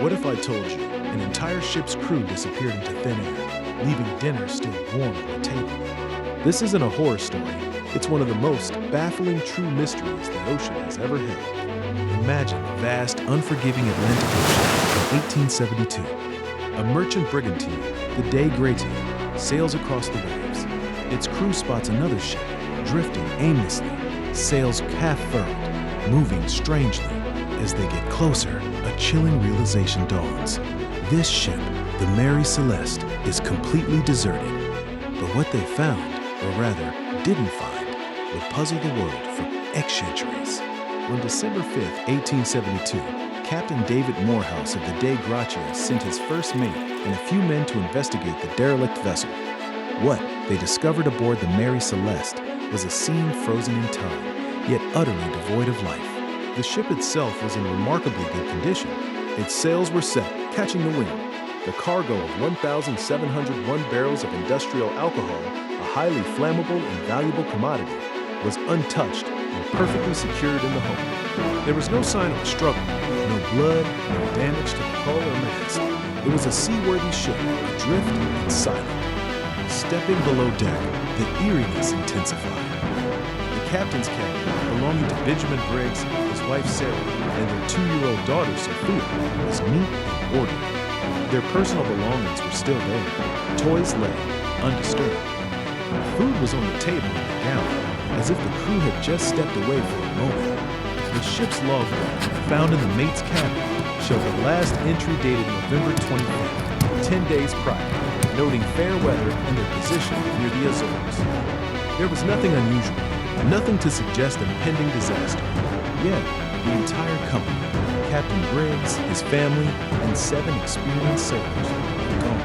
What if I told you an entire ship's crew disappeared into thin air, leaving dinner still warm on the table? This isn't a horror story. It's one of the most baffling true mysteries the ocean has ever held. Imagine the vast, unforgiving Atlantic Ocean in 1872. A merchant brigantine, the Day Gratian, sails across the waves. Its crew spots another ship, drifting aimlessly, sails half-furled, moving strangely. As they get closer, a chilling realization dawns. This ship, the Mary Celeste, is completely deserted. But what they found, or rather, didn't find, would puzzle the world for centuries. On December 5, 1872, Captain David Morehouse of the Day Gratian sent his first mate and a few men to investigate the derelict vessel. What they discovered aboard the Mary Celeste was a scene frozen in time, yet utterly devoid of life. The ship itself was in remarkably good condition. Its sails were set, catching the wind. The cargo of 1,701 barrels of industrial alcohol, a highly flammable and valuable commodity, was untouched and perfectly secured in the hold. There was no sign of a struggle, no blood, no damage to the hull or mast. It was a seaworthy ship, adrift and silent. Stepping below deck, the eeriness intensified. The captain's cabin, belonging to Benjamin Briggs, his wife Sarah, and their 2-year-old daughter Sophia, was neat and orderly. Their personal belongings were still there. Toys lay, undisturbed. Food was on the table in the galley, as if the crew had just stepped away for a moment. The ship's logbook, found in the mate's cabin, showed the last entry dated November 25th, 10 days prior, noting fair weather and their position near the Azores. There was nothing unusual, nothing to suggest impending disaster. Yet, the entire company, Captain Briggs, his family, and 7 experienced sailors, were gone,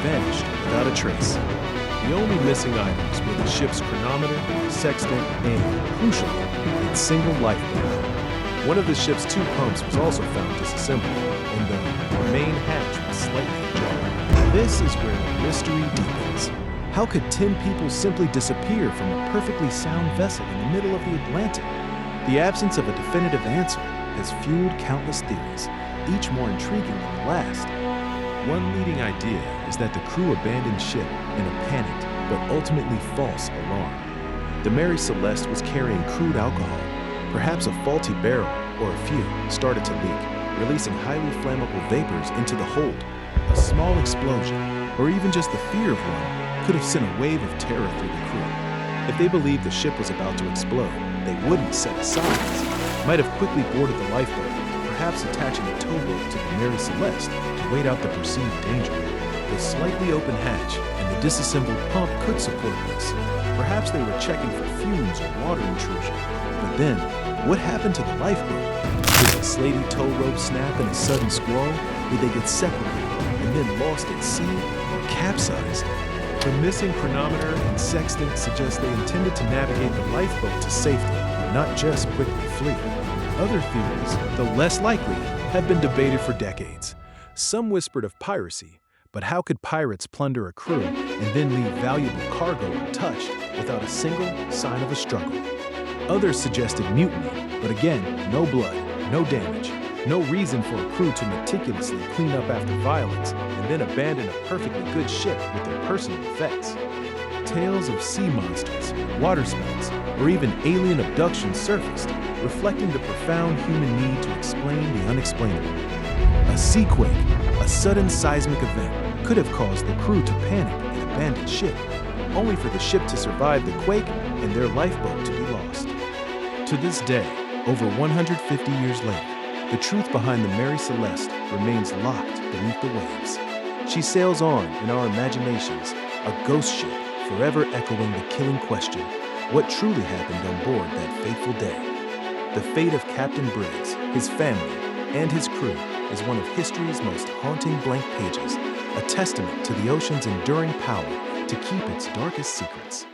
vanished without a trace. The only missing items were the ship's chronometer, sextant, and, crucially, its single lifeboat. One of the ship's 2 pumps was also found disassembled, and the main hatch was slightly ajar. This is where the mystery deepens. How could 10 people simply disappear from a perfectly sound vessel in the middle of the Atlantic? The absence of a definitive answer has fueled countless theories, each more intriguing than the last. One leading idea is that the crew abandoned ship in a panicked but ultimately false alarm. The Mary Celeste was carrying crude alcohol. Perhaps a faulty barrel or a fuel started to leak, releasing highly flammable vapors into the hold. A small explosion, or even just the fear of one, could have sent a wave of terror through the crew. If they believed the ship was about to explode, they wouldn't set aside. Might have quickly boarded the lifeboat, perhaps attaching a towboat to the Mary Celeste to wait out the perceived danger. The slightly open hatch and the disassembled pump could support this. Perhaps they were checking for fumes or water intrusion. But then, what happened to the lifeboat? Did the slaty tow rope snap in a sudden squall? Did they get separated and then lost at sea or capsized? The missing chronometer and sextant suggest they intended to navigate the lifeboat to safety, not just quickly flee. Other theories, though less likely, have been debated for decades. Some whispered of piracy, but how could pirates plunder a crew and then leave valuable cargo untouched without a single sign of a struggle? Others suggested mutiny, but again, no blood, no damage, no reason for a crew to meticulously clean up after violence and then abandon a perfectly good ship with their personal effects. Tales of sea monsters, waterspouts, or even alien abductions surfaced, reflecting the profound human need to explain the unexplainable. A seaquake, a sudden seismic event, could have caused the crew to panic and abandon ship, only for the ship to survive the quake and their lifeboat to be lost. To this day, over 150 years later, the truth behind the Mary Celeste remains locked beneath the waves. She sails on in our imaginations, a ghost ship forever echoing the killing question, what truly happened on board that fateful day? The fate of Captain Briggs, his family, and his crew is one of history's most haunting blank pages, a testament to the ocean's enduring power to keep its darkest secrets.